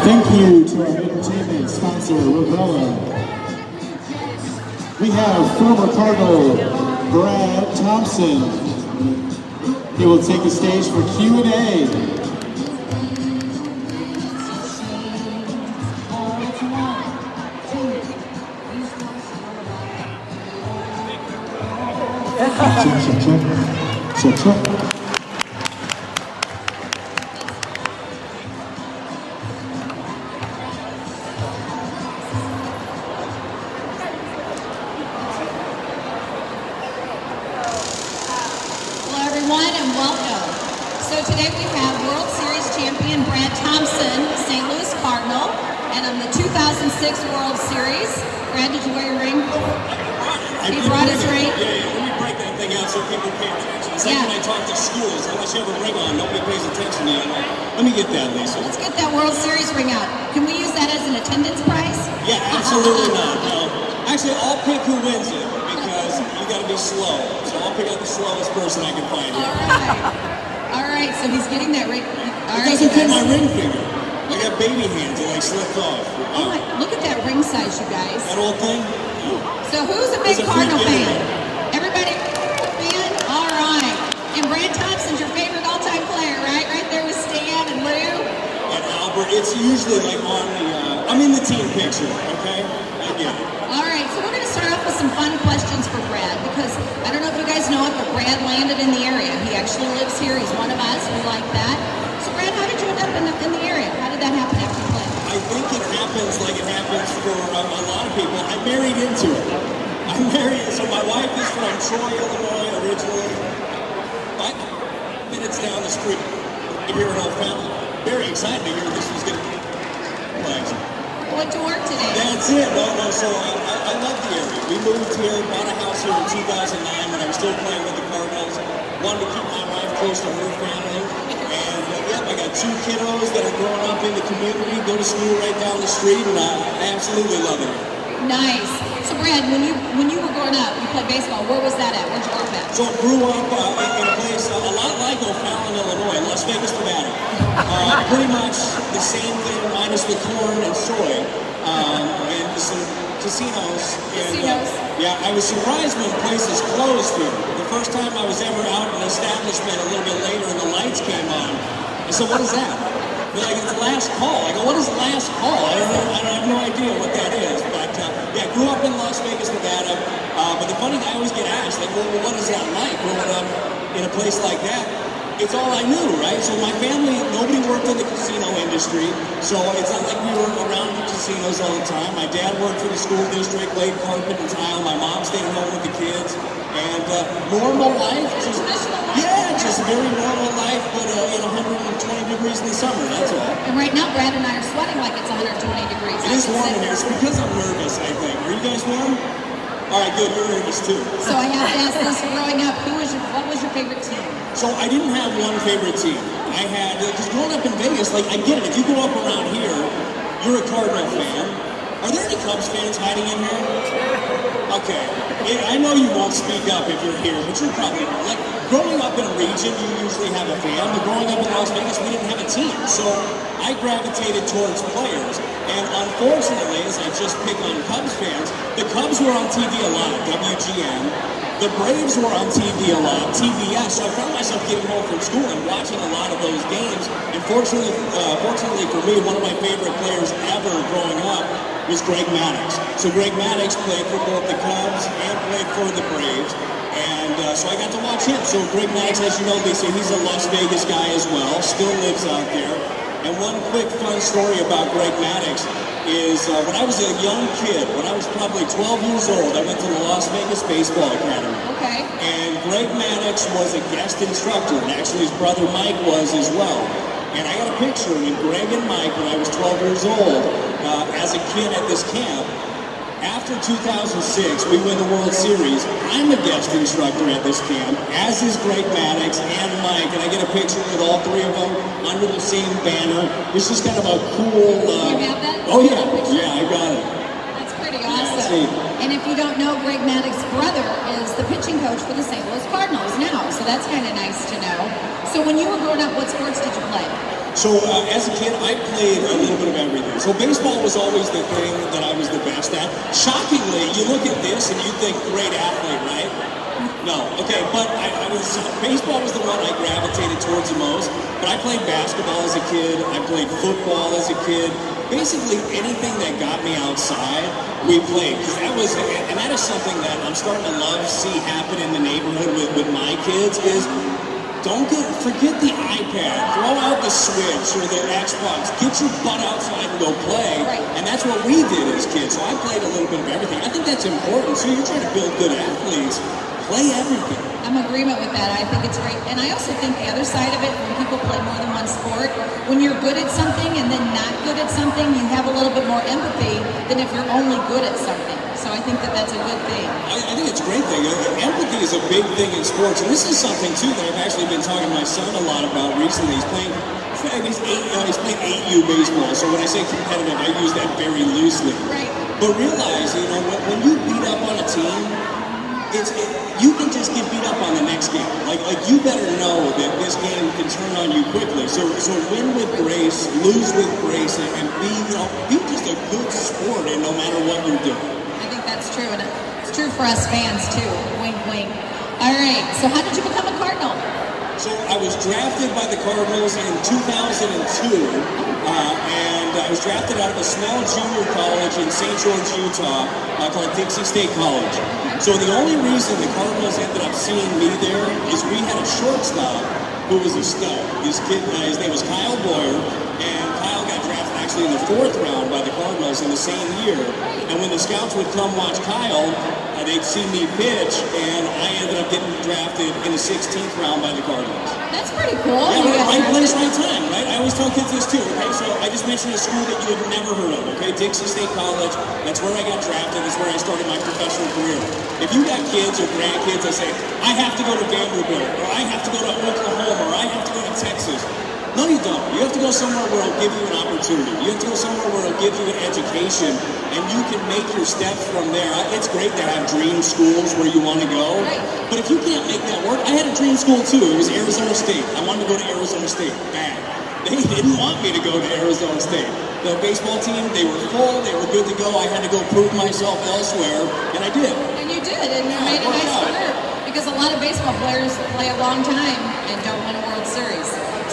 Thank you to our entertainment sponsor, Revella. We have former Cardinal Brad Thompson. He will take the stage for Q&A. Check. And welcome. So today we have World Series champion Brad Thompson, St. Louis Cardinal, and on the 2006 World Series. Brad, did you wear your ring? He brought his ring. Yeah, let me break that thing out so people pay attention. It's like when I talk to schools, unless you have a ring on, nobody pays attention to you. Let me get that, Lisa. Let's get that World Series ring out. Can we use that as an attendance prize? Yeah, absolutely not. No. Actually, I'll pick who wins it because you got to be slow. So I'll pick out the slowest person I can find here. All right. So he's getting that ring. It doesn't fit my ring finger. I got baby hands that like slipped off. Oh my! Look at that ring size, you guys. That old thing. So who's a big Cardinal fan? Everybody fan? All right. And Brad Thompson's your favorite all-time player, right? Right there with Stan and Lou. And Albert. It's usually like on the. I'm in the team picture. Okay. I get it. All right. So we're going to start off with some fun questions for Brad because I don't know if you guys know it, but Brad landed in the area. He actually lives here. He's one of us. We like that. So Brad, how did you end up in the area? How did that happen after you played? I think it happens like it happens for a lot of people. I married into it. So my wife is from Troy, Illinois, originally. 5 minutes down the street, here in O'Fallon. Very excited to hear this was going to be. Went to work today. That's it. No. So I love the area. We moved here, bought a house here in 2009 when I was still playing with the Cardinals. Wanted to keep my wife close to her family. And I got 2 kiddos that are growing up in the community, go to school right down the street, and I absolutely love it. Nice. So Brad, when you were growing up, you played baseball. Where was that at? Where'd you grow up at? So I grew up in a place a lot like O'Fallon, Illinois, Las Vegas, Nevada. Pretty much the same thing minus the corn and soy. And some casinos. Yeah, I was surprised when places closed here. The first time I was ever out in an establishment a little bit later and the lights came on. I said, what is that? They're like, it's last call. I go, what is last call? I have no idea what that is. But grew up in Las Vegas, Nevada. But the funny thing, I always get asked, like, well, what is that like growing up in a place like that? It's all I knew, right? So my family, nobody worked in the casino industry, so it's not like we were around the casinos all the time. My dad worked for the school district, laid carpet and tile. My mom stayed home with the kids. And normal life, just a very normal life, but in 120 degrees in the summer, that's all. And right now, Brad and I are sweating like it's 120 degrees. It is warm in here. It's because I'm nervous, I think. Are you guys warm? All right, good. You're nervous too. So I have to ask this: growing up, what was your favorite team? So I didn't have one favorite team. I had, because growing up in Vegas, like I get it. If you grow up around here, you're a Cardinal fan. Are there any Cubs fans hiding in here? Okay. I know you won't speak up if you're here, but you're probably like growing up in a region, you usually have a fan. But growing up in Las Vegas, we didn't have a team, so I gravitated towards players. And unfortunately, as I just pick on Cubs fans, the Cubs were on TV a lot, WGN. The Braves were on TV a lot, TBS. So I found myself getting home from school and watching a lot of those games. And fortunately for me, one of my favorite players ever growing up was Greg Maddux. So Greg Maddux played for both the Cubs and played for the Braves. And so I got to watch him. So Greg Maddux, as you know, Lisa, he's a Las Vegas guy as well, still lives out there. And one quick fun story about Greg Maddux is when I was a young kid, when I was probably 12 years old, I went to the Las Vegas Baseball Academy. Okay. And Greg Maddux was a guest instructor, and actually his brother Mike was as well. And I got a picture with Greg and Mike when I was 12 years old as a kid at this camp. After 2006, we win the World Series. I'm a guest instructor at this camp, as is Greg Maddux and Mike, and I get a picture with all 3 of them under the same banner. It's just kind of a cool... You have that? Oh, yeah. Yeah, I got it. That's pretty awesome. And if you don't know, Greg Maddox's brother is the pitching coach for the St. Louis Cardinals now, so that's kind of nice to know. So when you were growing up, what sports did you play? So as a kid, I played a little bit of everything. So baseball was always the thing that I was the best at. Shockingly, you look at this and you think great athlete, right? No, okay, but baseball was the one I gravitated towards the most. But I played basketball as a kid. I played football as a kid. Basically anything that got me outside, we played. Because that is something that I'm starting to see happen in the neighborhood with my kids is forget the iPad, throw out the Switch or the Xbox, get your butt outside and go play. Right. And that's what we did as kids. So I played a little bit of everything. I think that's important. So you're trying to build good athletes, play everything. I'm in agreement with that. I think it's great. And I also think the other side of it, when people play more than one sport, when you're good at something and then not good at something, you have a little bit more empathy than if you're only good at something. So I think that that's a good thing. I think it's a great thing. Empathy is a big thing in sports. And this is something, too, that I've actually been talking to my son a lot about recently. He's playing 8U baseball. So when I say competitive, I use that very loosely. Right. But realize, when you beat up on a team, you can just get beat up on the next game. Like you better know that this game can turn on you quickly. So win with grace, lose with grace, and be just a good sport, and no matter what you're doing. I think that's true, and it's true for us fans too. Wink, wink. All right. So how did you become a Cardinal? So I was drafted by the Cardinals in 2002, and I was drafted out of a small junior college in St. George, Utah, called Dixie State College. So the only reason the Cardinals ended up seeing me there is we had a shortstop who was a stud. This kid, his name was Kyle Boyer, and Kyle got drafted actually in the 4th round by the Cardinals in the same year. And when the scouts would come watch Kyle, they'd see me pitch, and I ended up getting drafted in the 16th round by the Cardinals. That's pretty cool. Yeah, right place, right time, right? I always tell kids this too, okay? So I just mentioned a school that you have never heard of, okay? Dixie State College. That's where I got drafted. That's where I started my professional career. If you got kids or grandkids that say, I have to go to Vanderbilt, or I have to go to Oklahoma, or I have to go to Texas. No, you don't. You have to go somewhere where it'll give you an opportunity. You have to go somewhere where it'll give you an education, and you can make your steps from there. It's great to have dream schools where you want to go, but if you can't make that work, I had a dream school too. It was Arizona State. I wanted to go to Arizona State bad. They didn't want me to go to Arizona State. The baseball team, they were full, they were good to go. I had to go prove myself elsewhere, and I did. And you did, and you made a nice career. Because a lot of baseball players play a long time and don't win a World Series.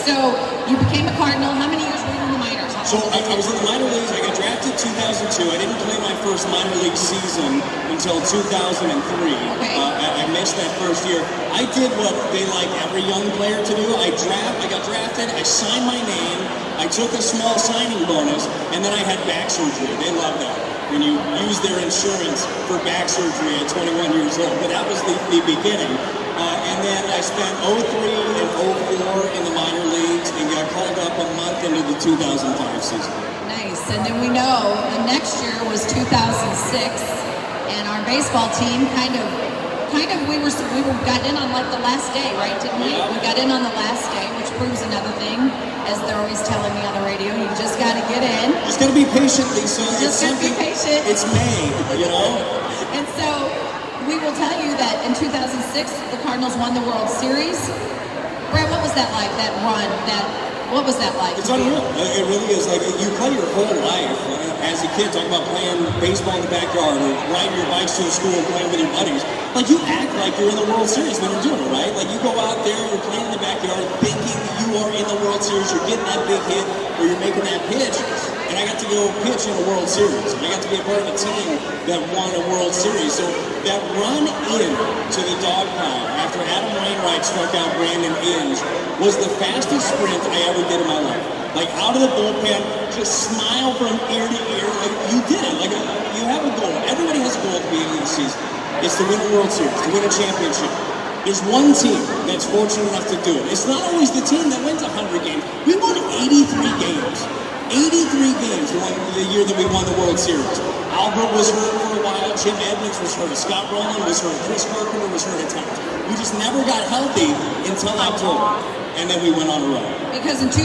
So you became a Cardinal. How many years were you in the minors? So I was in the minor leagues. I got drafted in 2002. I didn't play my first minor league season until 2003. Okay. I missed that first year. I did what they like every young player to do. I got drafted. I signed my name. I took a small signing bonus, and then I had back surgery. They love that when you use their insurance for back surgery at 21 years old. But that was the beginning. And then I spent 03 and 04 in the minor leagues and got called up a month into the 2005 season. Nice. And then we know the next year was 2006, and our baseball team kind of we got in on like the last day, right? Didn't we? Yeah. We got in on the last day, which proves another thing, as they're always telling me on the radio. You just got to get in. Just got to be patient, Lisa. Just got to be patient. It's May, you know. And so we will tell you that in 2006, the Cardinals won the World Series. Brad, what was that like? That run? What was that like? It's unreal. It really is. Like, you play your whole life as a kid, talking about playing baseball in the backyard or riding your bikes to the school and playing with your buddies. Like, you act like you're in the World Series when you're doing it, right? Like, you go out there, you're playing in the backyard, thinking you are in the World Series, you're getting that big hit, or you're making that pitch. And I got to go pitch in a World Series. I got to be a part of a team that won a World Series. So that run in to the dog pound after Adam Wainwright struck out Brandon Inge was the fastest sprint I ever did in my life. Like, out of the bullpen, just smile from ear to ear. Like, you did it. Like, you have a goal. Everybody has a goal at the beginning of the season. It's to win a World Series, to win a championship. There's one team that's fortunate enough to do it. It's not always the team that wins 100 games. We won 83 games. 83 games the year that we won the World Series. Albert was hurt for a while. Jim Edmonds was hurt. Scott Rowland was hurt. Chris Carpenter was hurt at times. We just never got healthy until October. And then we went on a run. Because in 2004,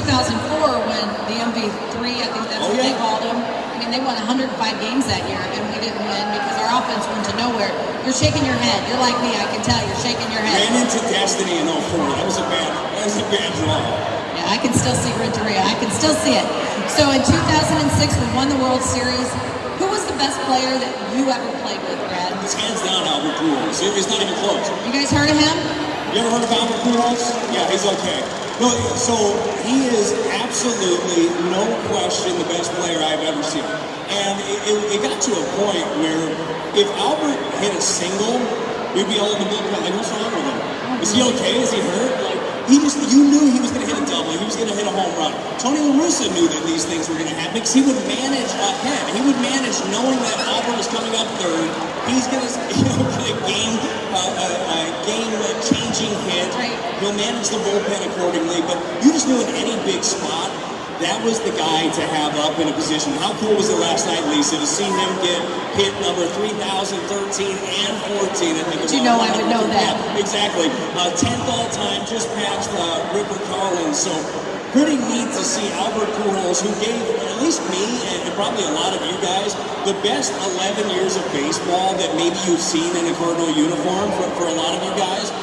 when the MV3, I think that's what they called them, I mean, they won 105 games that year, and we didn't win because our offense went to nowhere. You're shaking your head. You're like me, I can tell. You're shaking your head. Ran into destiny in 04. That was a bad draw. Yeah, I can still see Renteria. I can still see it. So in 2006, we won the World Series. Who was the best player that you ever played with, Brad? It's hands down Albert Pujols. It's not even close. You guys heard of him? You ever heard of Albert Pujols? Yeah, he's okay. No, so he is absolutely, no question, the best player I've ever seen. And it got to a point where if Albert hit a single, we'd be all in the bullpen like, what's wrong with him? Is he okay? Is he hurt? Like, you knew he was going to hit a double. He was going to hit a home run. Tony La Russa knew that these things were going to happen because he would manage ahead. He would manage knowing that Albert was coming up third. He's going to get a game-changing hit. He'll manage the bullpen accordingly. But you just knew in any big spot, that was the guy to have up in a position. How cool was it last night, Lisa, to see him get hit number 3,013 and 14? I think. You know I would know that. Yeah, exactly. 10th all-time, just past Ripper Collins. So pretty neat to see Albert Pujols, who gave at least me and probably a lot of you guys the best 11 years of baseball that maybe you've seen in a Cardinal uniform for a lot of you guys.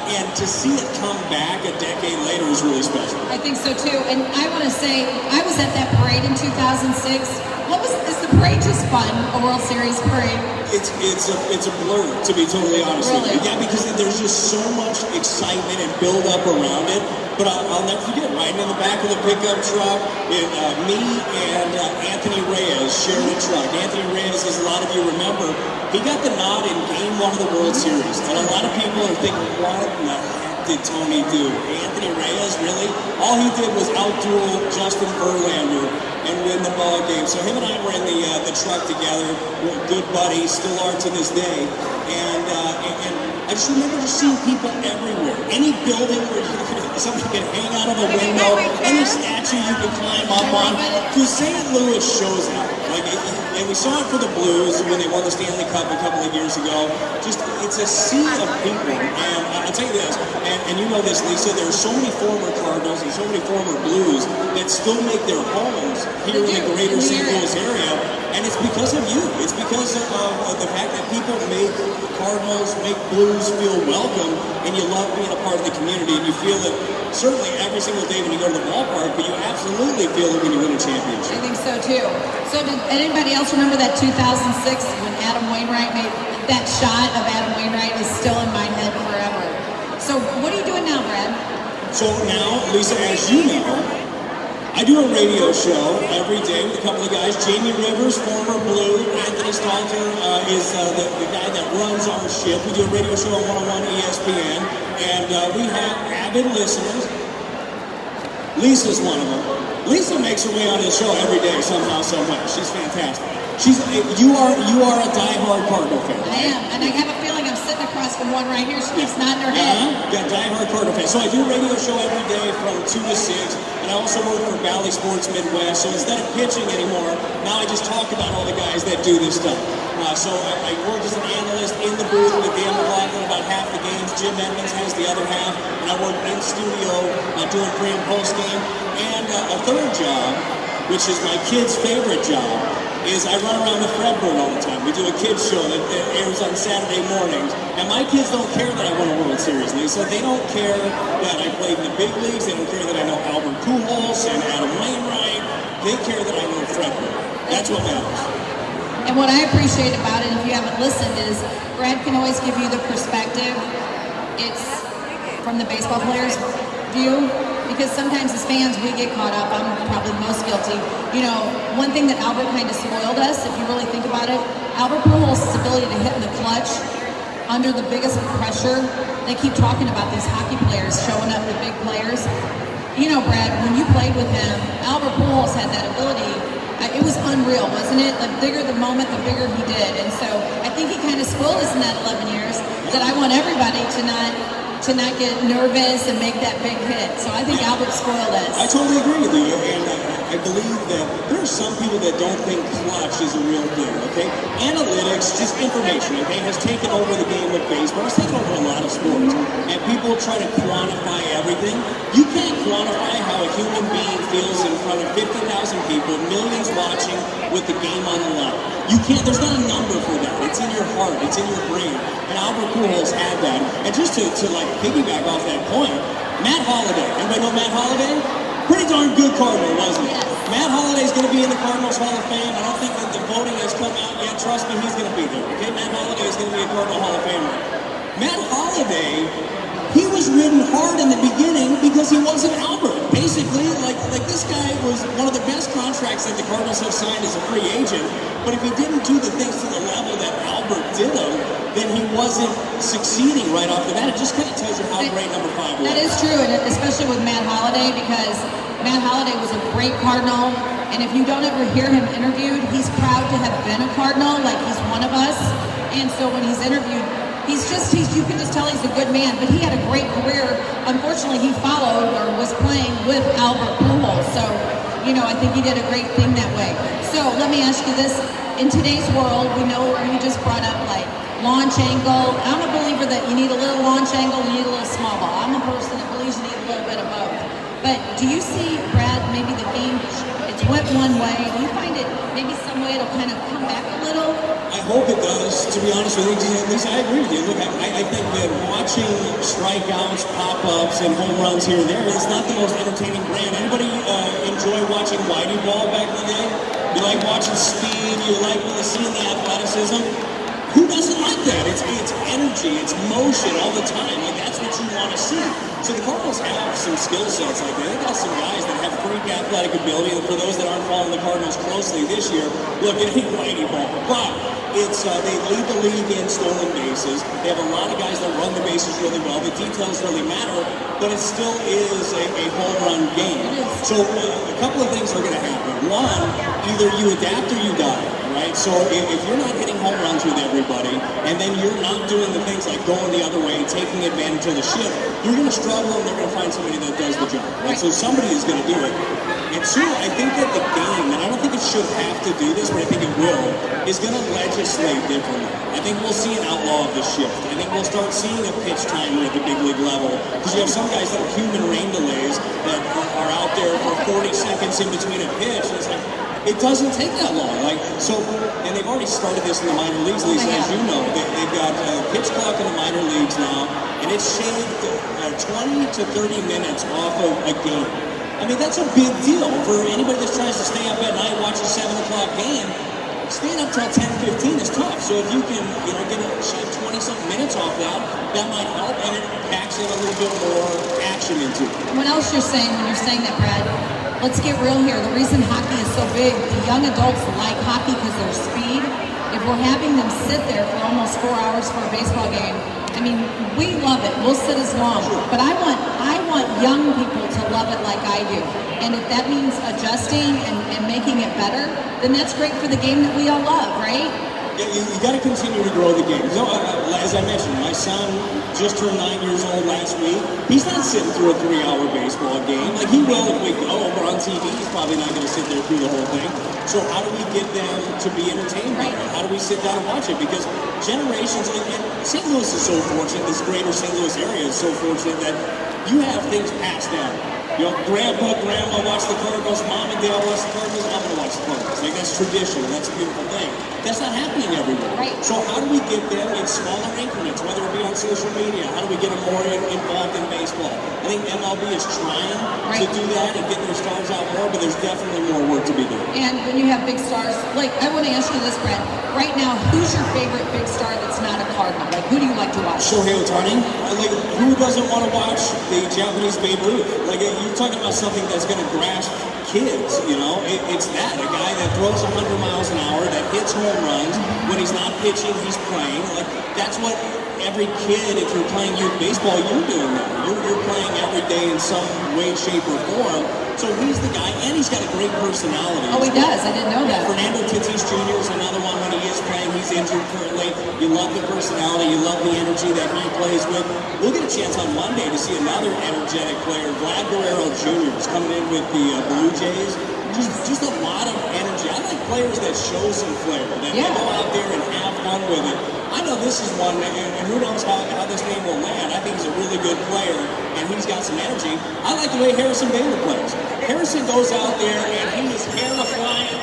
And to see it come back a decade later is really special. I think so too. And I want to say, I was at that parade in 2006. Is the parade just fun? A World Series parade? It's a blur, to be totally honest with you. Yeah, because there's just so much excitement and build up around it. But I'll never forget, riding in the back of the pickup truck, me and Anthony Reyes shared a truck. Anthony Reyes, as a lot of you remember, he got the nod in Game 1 of the World Series. And a lot of people are thinking, what in the heck did Tony do? Anthony Reyes, really? All he did was outduel Justin Verlander and win the ball game. So him and I were in the truck together. We're good buddies, still are to this day. And I just remember just seeing people everywhere. Any building where somebody can hang out of a window, any statue you can climb up on. Because St. Louis shows out. And we saw it for the Blues when they won the Stanley Cup a couple of years ago. Just, it's a sea of people. And I'll tell you this, and you know this, Lisa, there's so many former Cardinals and so many former Blues that still make their homes here in the greater St. Louis area. And it's because of you. It's because of the fact that people make Cardinals, make Blues feel welcome, and you love being a part of the community, and you feel it certainly every single day when you go to the ballpark, but you absolutely feel it when you win a championship. I think so too. So did anybody else remember that 2006 when Adam Wainwright made that shot of Adam Wainwright is still in my head forever. So what are you doing now, Brad? So now, Lisa, as you know, I do a radio show every day with a couple of guys. Jamie Rivers, former Blue. Anthony Stalter is the guy that runs our ship. We do a radio show on 101 ESPN. And we have avid listeners. Lisa's one of them. Lisa makes her way on this show every day, somehow, some way. She's fantastic. You are a diehard Cardinal fan. I am, and I have a feeling I'm sitting across from one right here. She keeps nodding her head. Yeah, diehard Cardinal fan. So I do a radio show every day from 2 to 6, and I also work for Valley Sports Midwest. So instead of pitching anymore, now I just talk about all the guys that do this stuff. So I work as an analyst in the booth with Dan McLaughlin about half the games. Jim Edmonds has the other half, and I work in studio doing pre and post game. And a third job, which is my kid's favorite job, is I run around the Fredbird all the time. We do a kids show that airs on Saturday mornings. And my kids don't care that I won a World Series, Lisa. They don't care that I played in the big leagues. They don't care that I know Albert Pujols and Adam Wainwright. They care that I know Fredbird. That's what matters. And what I appreciate about it, if you haven't listened, is Brad can always give you the perspective. It's from the baseball player's view. Because sometimes as fans, we get caught up. I'm probably most guilty. You know, one thing that Albert kind of spoiled us, if you really think about it, Albert Pujols' ability to hit in the clutch under the biggest pressure. They keep talking about these hockey players showing up, the big players. You know, Brad, when you played with him, Albert Pujols had that ability. It was unreal, wasn't it? The bigger the moment, the bigger he did. And so I think he kind of spoiled us in that 11 years that I want everybody to not get nervous and make that big hit. So I think Albert spoiled us. I totally agree with you, and I believe that there are some people that don't think clutch is a real thing, okay? Analytics, just information, okay, has taken over the game of baseball. It's taken over a lot of sports, and people try to quantify everything. You can't quantify how a human being feels in front of 50,000 people, millions watching with the game on the line. You can't, there's not a number for that. It's in your heart, it's in your brain. And Albert Pujols had that. And just to like piggyback off that point, Matt Holliday. Everybody know Matt Holliday? Pretty darn good Cardinal, wasn't he? Yes. Matt Holliday's going to be in the Cardinals Hall of Fame. I don't think that the voting has come out yet. Trust me, he's going to be there. Okay, Matt Holliday is going to be a Cardinal Hall of Famer. Matt Holliday, he was ridden hard in the beginning because he wasn't Albert. Basically, like this guy was one of the best contracts that the Cardinals have signed as a free agent. But if he didn't do the things to the level that Albert did them, then he wasn't succeeding right off the bat. It just kind of tells you how great number 5 was. That is true, and especially with Matt Holliday, because Matt Holliday was a great Cardinal, and if you don't ever hear him interviewed, he's proud to have been a Cardinal, like he's one of us. And so when he's interviewed, you can just tell he's a good man, but he had a great career. Unfortunately, he followed or was playing with Albert Pujols, so, I think he did a great thing that way. So let me ask you this. In today's world, we know you just brought up, like, launch angle. I'm a believer that you need a little launch angle, you need a little small ball. I'm a person that believes you need a little bit of both. But do you see, Brad, maybe the game, it's went one way. Do you find it maybe some way it'll kind of come back a little? I hope it does, to be honest with you. At least I agree with you. Look, I think that watching strikeouts, pop-ups, and home runs here and there is not the most entertaining brand. Anybody enjoy watching Whitey ball back in the day? You like watching speed, you like seeing the athleticism? Who doesn't like that? It's energy, it's motion all the time. Like, that's what you want to see. So the Cardinals have some skill sets like that. They got some guys that have freak athletic ability. And for those that aren't following the Cardinals closely this year, look, it ain't Whitey ball. But they lead the league in stolen bases. They have a lot of guys that run the bases really well. The details really matter, but it still is a home run game. So a couple of things are going to happen. One, either you adapt or you die. Right? So if you're not hitting home runs with everybody, and then you're not doing the things like going the other way, taking advantage of the shift, you're going to struggle, and they're going to find somebody that does the job. Right? So somebody is going to do it. And two, I think that the game, and I don't think it should have to do this, but I think it will, is going to legislate differently. I think we'll see an outlaw of the shift. I think we'll start seeing a pitch timer at the big league level, because you have some guys that are human rain delays that are out there for 40 seconds in between a pitch, and it's like, it doesn't take that long. And they've already started this in the minor leagues, Lisa, as you know. They've got a pitch clock in the minor leagues now, and it's shaved 20 to 30 minutes off of a game. I mean, that's a big deal for anybody that tries to stay up at night, watch a 7 o'clock game. Staying up till 10:15 is tough. So if you can, get a shave 20-something minutes off that might help, and it packs in a little bit more action into it. What else you're saying when you're saying that, Brad? Let's get real here. The reason hockey is so big, the young adults like hockey because their speed. If we're having them sit there for almost 4 hours for a baseball game, I mean, we love it. We'll sit as long. But I want young people to love it like I do. And if that means adjusting and making it better, then that's great for the game that we all love, right? Yeah, you got to continue to grow the game. As I mentioned, my son just turned 9 years old last week. He's not sitting through a 3-hour baseball game. Like, he will if we go over on TV. He's probably not going to sit there through the whole thing. So how do we get them to be entertained by it? How do we sit down and watch it? Because generations, and St. Louis is so fortunate, this greater St. Louis area is so fortunate that you have things passed down. Grandpa, grandma watch the Cardinals, mom and dad watch the Cardinals, I'm going to watch the Cardinals. Like, that's tradition, that's a beautiful thing. That's not happening everywhere. Right. So how do we get them in smaller increments, whether it be on social media? How do we get them more involved in baseball? I think MLB is trying to do that and get their stars out more, but there's definitely more work to be done. And when you have big stars, like, I want to ask you this, Brad. Right now, who's your favorite big star that's not a Cardinal? Like, who do you like to watch? Shohei Ohtani. Like, who doesn't want to watch the Japanese Babe Ruth? Like, you're talking about something that's going to grasp kids, It's that, a guy that throws 100 miles an hour, that hits home runs. When he's not pitching, he's playing. Like, that's what every kid, if you're playing youth baseball, you're doing that. You're playing every day in some way, shape, or form. So he's the guy, and he's got a great personality. Oh, he does. I didn't know that. Fernando Tatis Jr. is another one when he is playing. He's injured currently. You love the personality. You love the energy that he plays with. We'll get a chance on Monday to see another energetic player. Vlad Guerrero Jr. is coming in with the Blue Jays. Just a lot of energy. I like players that show some flair, that go out there and have fun with it. I know this is one, and who knows how this name will land. I think he's a really good player, and he's got some energy. I like the way Harrison Bader plays. Harrison goes out there, and he is hair flying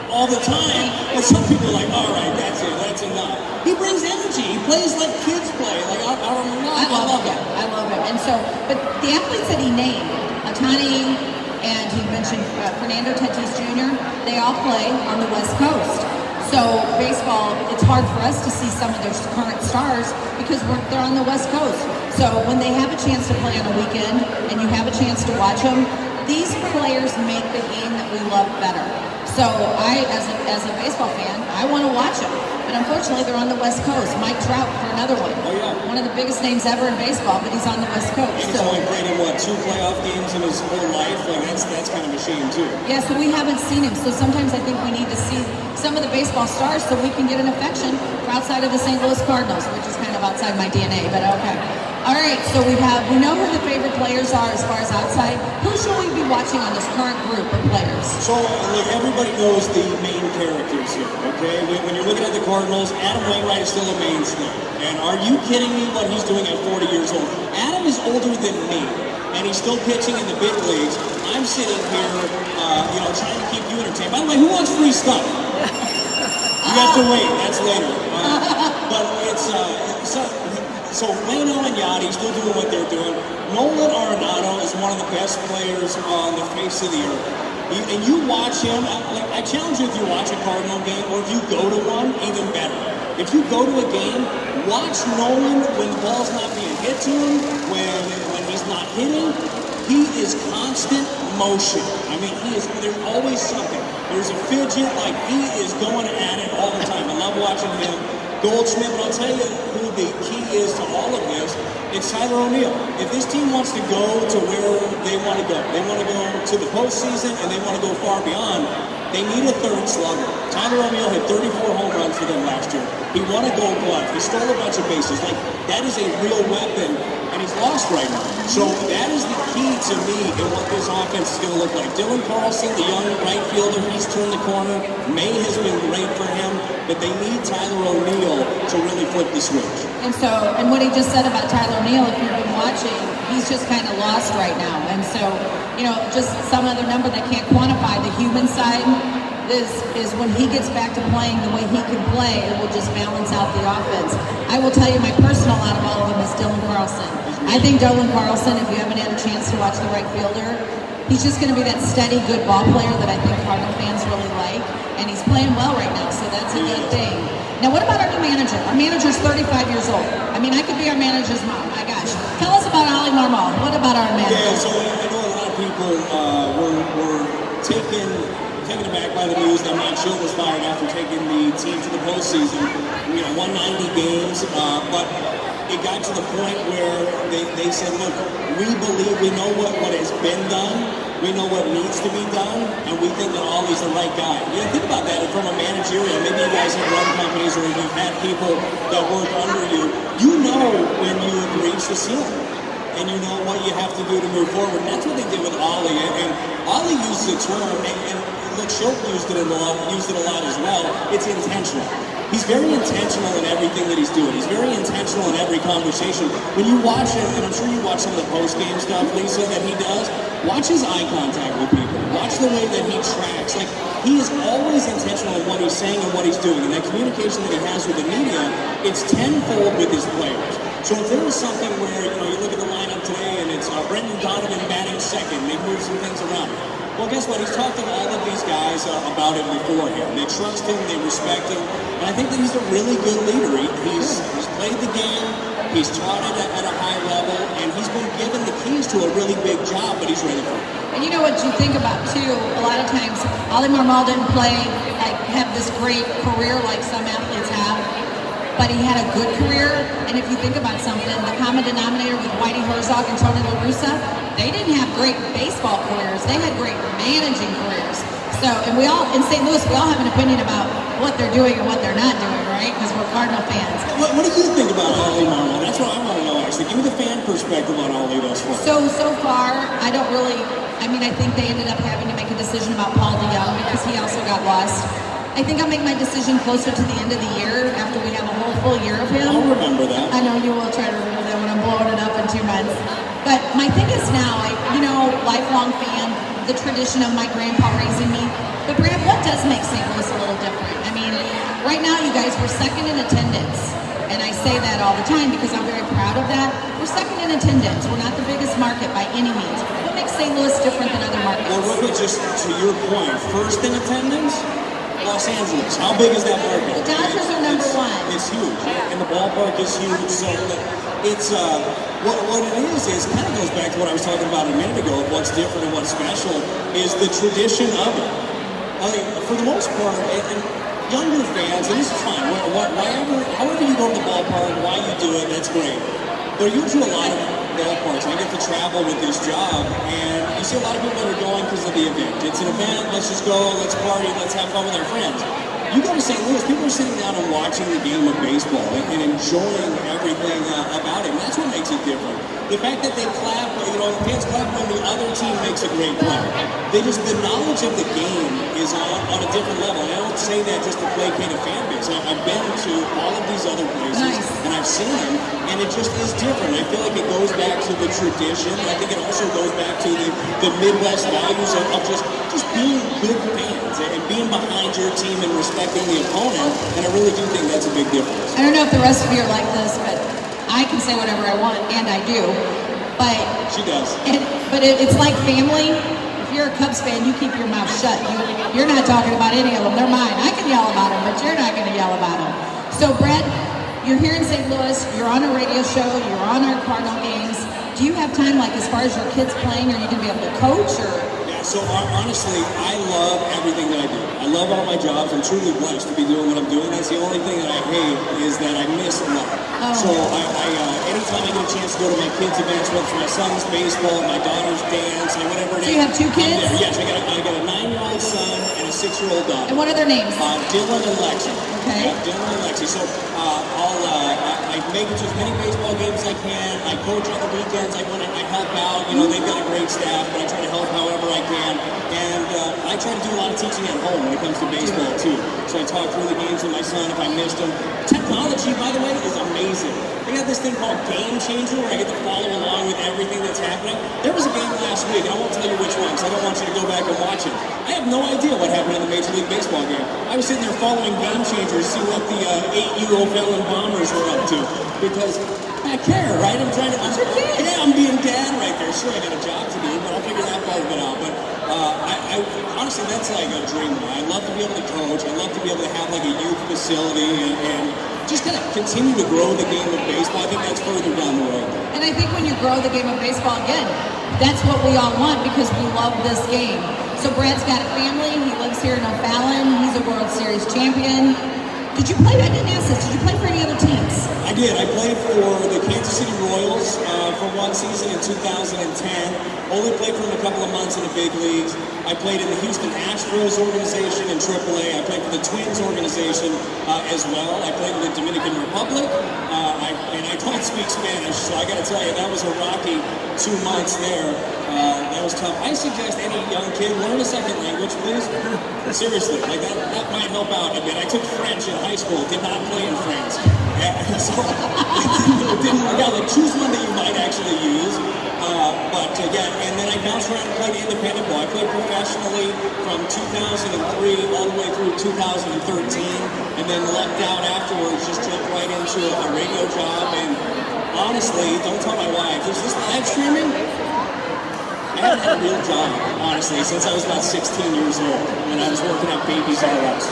all the time. And some people are like, all right, that's it, that's enough. He brings energy. He plays like kids play. Like, I love him. I love him. And so, but the athletes that he named, Ohtani, and he mentioned Fernando Tatis Jr. They all play on the West Coast. So baseball, it's hard for us to see some of their current stars because they're on the West Coast. So when they have a chance to play on a weekend and you have a chance to watch them, these players make the game that we love better. So I, as a baseball fan, I want to watch them. But unfortunately, they're on the West Coast. Mike Trout for another one. Oh, yeah. One of the biggest names ever in baseball, but he's on the West Coast. He's only played in, 2 playoff games in his whole life? Like, that's kind of a shame, too. Yeah, so we haven't seen him. So sometimes I think we need to see some of the baseball stars so we can get an affection for outside of the St. Louis Cardinals, which is kind of outside my DNA, but okay. All right, so we know who the favorite players are as far as outside. Who should we be watching on this current group of players? So, look, everybody knows the main characters here, okay? When you're looking at the Cardinals, Adam Wainwright is still a mainstay. And are you kidding me what he's doing at 40 years old? Adam is older than me, and he's still pitching in the big leagues. I'm sitting here, trying to keep you entertained. By the way, who wants free stuff? You have to wait. That's later. But it's so Leno and Yachty still doing what they're doing. Nolan Arenado is one of the best players on the face of the earth. And you watch him. I challenge you, if you watch a Cardinal game or if you go to one, even better. If you go to a game, watch Nolan when the ball's not being hit to him, when he's not hitting. He is constant motion. I mean, there's always something. There's a fidget, like he is going at it all the time. I love watching him. Goldschmidt, but I'll tell you who the key is to all of this. It's Tyler O'Neill. If this team wants to go to where they want to go to the postseason and they want to go far beyond, they need a third slugger. Tyler O'Neill hit 34 home runs for them last year. He won a Gold Glove. He stole a bunch of bases. That is a real weapon, and he's lost right now. So that is the key to me in what this offense is going to look like. Dylan Carlson, the young right fielder, he's turned the corner. May has been great for him, but they need Tyler O'Neill to really flip the switch. And what he just said about Tyler O'Neill, if you've been watching, he's just kind of lost right now. And so, just some other number that can't quantify the human side is when he gets back to playing the way he can play, it will just balance out the offense. I will tell you my personal out of all of them is Dylan Carlson. I think Dylan Carlson, if you haven't had a chance to watch the right fielder, he's just going to be that steady, good ball player that I think Cardinal fans really like. And he's playing well right now, so that's a good thing. Now, what about our new manager? Our manager's 35 years old. I mean, I could be our manager's mom. My gosh. Tell us about Ali Marmol. What about our manager? Yeah, so I know a lot of people were taken aback by the news that Mike Schill was fired after taking the team to the postseason. 190 games, but it got to the point where they said, look, we know what has been done, we know what needs to be done, and we think that Ollie's the right guy. Think about that from a managerial. Maybe you guys have run companies or you've had people that work under you. You know when you have reached the ceiling, and you know what you have to do to move forward. And that's what they did with Ollie. And Ollie used the term, and look, Schultz used it a lot as well. It's intentional. He's very intentional in everything that he's doing. He's very intentional in every conversation. When you watch him, and I'm sure you watch some of the post-game stuff, Lisa, that he does, watch his eye contact with people. Watch the way that he tracks. He is always intentional in what he's saying and what he's doing. And that communication that he has with the media, it's tenfold with his players. So if there is something where, you look at the lineup today and it's Brendan Donovan batting second, they move some things around. Well, guess what? He's talked to all of these guys about it beforehand. They trust him, they respect him, and I think that he's a really good leader. He's played the game, he's taught it at a high level, and he's been given the keys to a really big job, but he's ready for it. And you know what you think about, too, a lot of times, Ali Marmol didn't have this great career like some athletes have, but he had a good career, and if you think about something, the common denominator with Whitey Herzog and Tony La Russa, they didn't have great baseball careers, they had great managing careers. So, and we all, in St. Louis, we all have an opinion about what they're doing and what they're not doing, right? Because we're Cardinal fans. What do you think about Ollie Marmol? That's what I want to know, actually. Give me the fan perspective on Ollie thus far. So far, I don't really, I think they ended up having to make a decision about Paul DeYoung because he also got lost. I think I'll make my decision closer to the end of the year after we have a whole full year of him. I'll remember that. I know you will try to remember that when I'm blowing it up in 2 months. But my thing is now, lifelong fan, the tradition of my grandpa raising me. But Brad, what does make St. Louis a little different? I mean, right now you guys, we're second in attendance. And I say that all the time because I'm very proud of that. We're second in attendance. We're not the biggest market by any means. What makes St. Louis different than other markets? Well, real quick, just to your point, first in attendance, Los Angeles. How big is that market? The Dodgers are number one. It's huge, and the ballpark is huge. So it's what it is kind of goes back to what I was talking about a minute ago. Of what's different and what's special is the tradition of it. I mean, for the most part, and younger fans, and this is fine. However you go to the ballpark, why you do it, that's great. But you to a lot of ballparks. I get to travel with this job, and you see a lot of people that are going because of the event. It's an event, let's just go, let's party, let's have fun with our friends. You go to St. Louis, people are sitting down and watching the game of baseball and enjoying everything about it, and that's what makes it different. The fact that they clap, fans clap when the other team makes a great play. The knowledge of the game is on a different level. And I don't say that just to placate a fan base. I've been to all of these other places, and I've seen them, and it just is different. I feel like it goes back to the tradition. I think it also goes back to the Midwest values of just being good fans and being behind your team and respecting the opponent. And I really do think that's a big difference. I don't know if the rest of you are like this, but I can say whatever I want, and I do. But she does. But it's like family. If you're a Cubs fan, you keep your mouth shut. You're not talking about any of them. They're mine. I can yell about them, but you're not going to yell about them. So, Brad, you're here in St. Louis. You're on a radio show. You're on our Cardinal games. Do you have time, like, as far as your kids playing, are you going to be able to coach? So honestly, I love everything that I do. I love all my jobs. I'm truly blessed to be doing what I'm doing. That's the only thing that I hate is that I miss a lot. Oh. So anytime I get a chance to go to my kids' events, whether it's my son's baseball, my daughter's dance, or whatever it is. So you have two kids? Yes, I got a 9-year-old son and a 6-year-old daughter. And what are their names? Dylan and Lexi. Okay. Dylan and Lexi. So I make it to as many baseball games as I can. I coach on the weekends. I help out. They've got a great staff, but I try to help however I can. And I try to do a lot of teaching at home when it comes to baseball too. So I talk through the games with my son if I missed them. Technology, by the way, is amazing. They got this thing called Game Changer where I get to follow along with everything that's happening. There was a game last week, and I won't tell you which one, because I don't want you to go back and watch it. I have no idea what happened in the Major League Baseball game. I was sitting there following Game Changer to see what the 8-year-old Phillipson Bombers were up to, because I care, right? I'm being dad right there. Sure, I got a job to do, but I'll figure that part of it out. But I honestly, that's like a dream. I love to be able to coach. I love to be able to have like a youth facility and just kind of continue to grow the game of baseball. I think that's further down the road. And I think when you grow the game of baseball, again, that's what we all want because we love this game. So Brad's got a family. He lives here in O'Fallon. He's a World Series champion. Did you play? I didn't ask this. Did you play for any other teams? I did. I played for the Kansas City Royals for one season in 2010. Only played for them a couple of months in the big leagues. I played in the Houston Astros organization in AAA. I played for the Twins organization as well. I played in the Dominican Republic. And I don't speak Spanish, so I got to tell you, that was a rocky 2 months there. That was tough. I suggest any young kid learn a second language, please. Seriously, like that might help out a bit. I took French in high school, did not play in France. So it didn't work out. Like, choose one that you might actually use. And then I bounced around and played independent ball. I played professionally from 2003 all the way through 2013, and then lucked out afterwards, just jumped right into a radio job. And honestly, don't tell my wife, is this live streaming? I haven't had a real job, honestly, since I was about 16 years old when I was working at Babies R Us.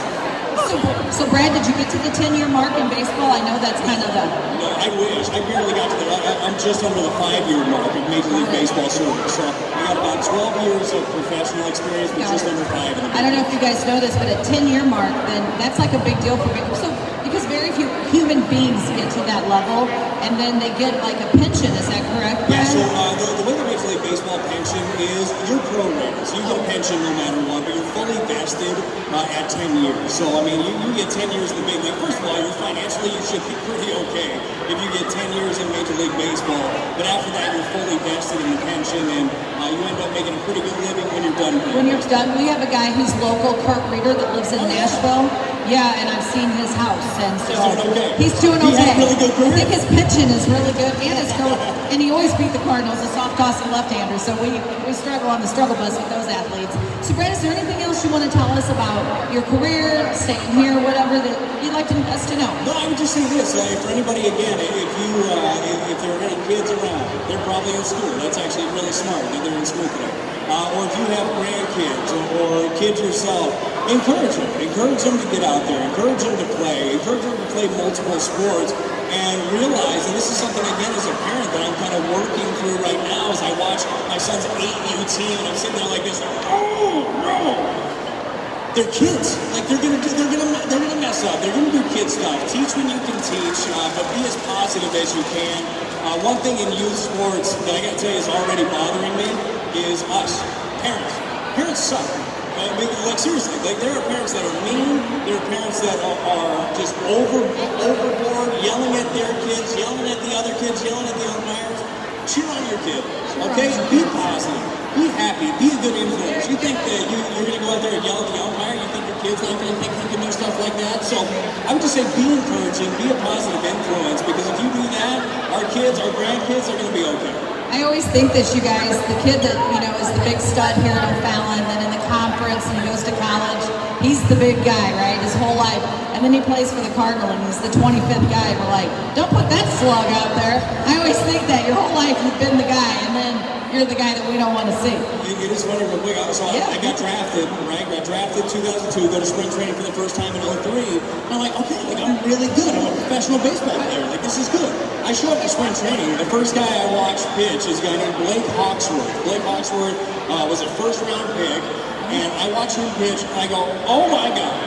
So Brad, did you get to the 10-year mark in baseball? I know that's kind of the... No, I wish. I barely got to there. I'm just under the 5-year mark of Major League Baseball service. So I got about 12 years of professional experience, but just under 5 in the I don't know if you guys know this, but a 10-year mark, then that's like a big deal for people. So because very few human beings get to that level, and then they get like a pension. Is that correct, Brad? Yeah, so the way the Major League Baseball pension is you're prorated. So you get a pension no matter what, but you're fully vested at 10 years. So, I mean, you get 10 years in the big league. First of all, financially, you should be pretty okay if you get 10 years in Major League Baseball. But after that, you're fully vested in the pension, and you end up making a pretty good living when you're done. When you're done, we have a guy who's local, Kurt Reeder, that lives in Nashville. Yeah, and I've seen his house, and so He's doing okay. he's doing okay. He had a really good career. I think his pitching is really good, and his coach, and he always beat the Cardinals, a soft toss and left-hander. So we struggle on the struggle bus with those athletes. So Brad, is there anything else you want to tell us about your career, staying here, whatever that you'd like us to know? No, I would just say this: for anybody, again, if there are any kids around, they're probably in school. That's actually really smart that they're in school today. Or if you have grandkids or kids yourself, encourage them. Encourage them to get out there. Encourage them to play. Encourage them to play multiple sports and realize, and this is something, again, as a parent that I'm kind of working through right now as I watch my son's 8U team, and I'm sitting there like this, oh, no. They're kids. Like they're gonna mess up. They're gonna do kid stuff. Teach when you can teach, but be as positive as you can. One thing in youth sports that I gotta tell you is already bothering me is us, parents. Parents suck. Like seriously, like there are parents that are mean. There are parents that are just overboard, yelling at their kids, yelling at the other kids, yelling at the umpires. Cheer on your kid, okay? Be positive, be happy, be a good influence. You think that you're gonna go out there and yell at the umpire? You think your kid's not gonna think you can do stuff like that? So I would just say be encouraging, be a positive influence, because if you do that, our kids, our grandkids are gonna be okay. I always think that you guys, the kid that, is the big stud here in O'Fallon, then in the conference and he goes to college, he's the big guy, right, his whole life. And then he plays for the Cardinal and he's the 25th guy. We're like, don't put that slug out there. I always think that your whole life you've been the guy, and then you're the guy that we don't want to see. It is funny, real quick. So I got drafted, right? Got drafted 2002, go to spring training for the first time in 03. And I'm like, okay, like I'm really good. I'm a professional baseball player. Like this is good. I show up to spring training. The first guy I watched pitch is a guy named Blake Hawksworth. Blake Hawksworth was a first-round pick, and I watch him pitch, and I go, oh my God,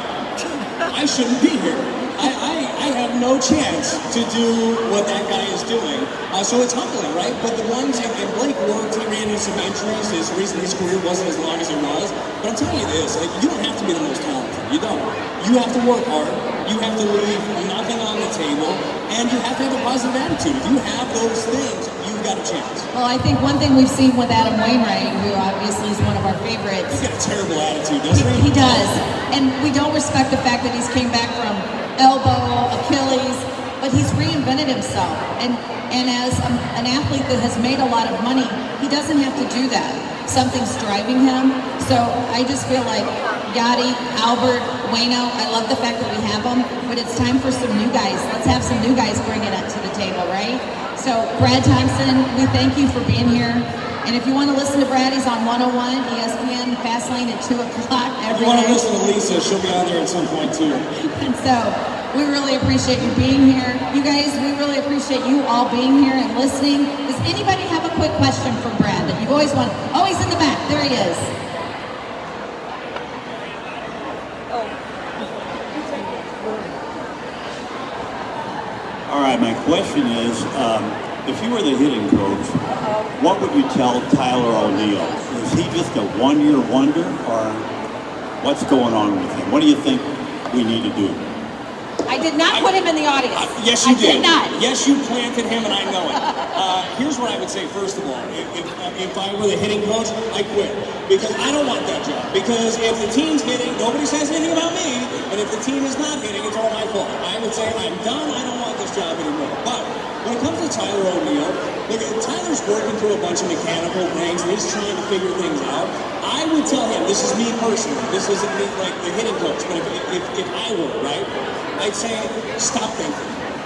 I shouldn't be here. I have no chance to do what that guy is doing. So it's humbling, right? But the ones, and Blake worked, he ran into some injuries. His reason his career wasn't as long as it was. But I'm telling you this, like you don't have to be the most talented. You don't. You have to work hard. You have to leave nothing on the table, and you have to have a positive attitude. If you have those things, you've got a chance. Well, I think one thing we've seen with Adam Wainwright, who obviously is one of our favorites. He's got a terrible attitude, doesn't he? He does. And we don't respect the fact that he's came back from elbow, Achilles, but he's reinvented himself. And as an athlete that has made a lot of money, he doesn't have to do that. Something's driving him. So I just feel like Yachty, Albert, Waino, I love the fact that we have them, but it's time for some new guys. Let's have some new guys bringing it to the table, right? So Brad Thompson, we thank you for being here. And if you want to listen to Brad, he's on 101 ESPN Fastlane at 2 o'clock every day. If you want to listen to Lisa, she'll be on there at some point too. And so we really appreciate you being here. You guys, we really appreciate you all being here and listening. Does anybody have a quick question for Brad that you've always wanted? Oh, he's in the back. There he is. All right, my question is, if you were the hitting coach, what would you tell Tyler O'Neill? Is he just a one-year wonder, or what's going on with him? What do you think we need to do? I did not put him in the audience. Yes, you did. I did not. Yes, you planted him, and I know it. Here's what I would say, first of all. If I were the hitting coach, I quit. Because I don't want that job. Because if the team's hitting, nobody says anything about me. And if the team is not hitting, it's all my fault. I would say, I'm done. I don't want this job anymore. But when it comes to Tyler O'Neill, look, Tyler's working through a bunch of mechanical things, and he's trying to figure things out. I would tell him, this is me personally, this isn't me like the hitting coach, but if I were, right, I'd say, stop thinking.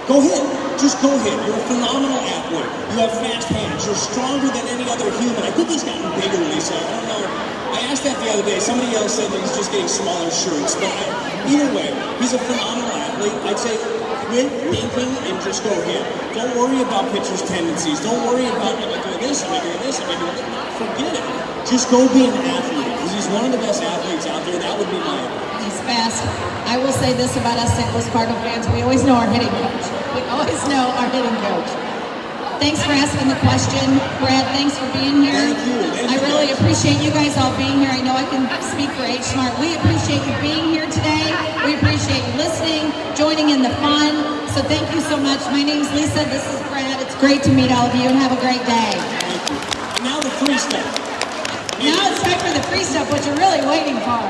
Go hit. Just go hit. You're a phenomenal athlete. You have fast hands. You're stronger than any other human. I think he's gotten bigger, Lisa. I don't know. I asked that the other day. Somebody else said that he's just getting smaller shirts. But either way, he's a phenomenal athlete. I'd say quit thinking and just go hit. Don't worry about pitchers' tendencies. Don't worry about, am I doing this, am I doing this, am I doing this? Forget it. Just go be an athlete. Because he's one of the best athletes out there. That would be my advice. He's fast. I will say this about us St. Louis Cardinal fans. We always know our hitting coach. We always know our hitting coach. Thanks for asking the question. Brad, thanks for being here. Thank you. I really appreciate you guys all being here. I know I can speak for H Smart. We appreciate you being here today. We appreciate you listening, joining in the fun. So thank you so much. My name's Lisa. This is Brad. It's great to meet all of you, and have a great day. Thank you. And now the free stuff. Now it's time for the free stuff, what you're really waiting for.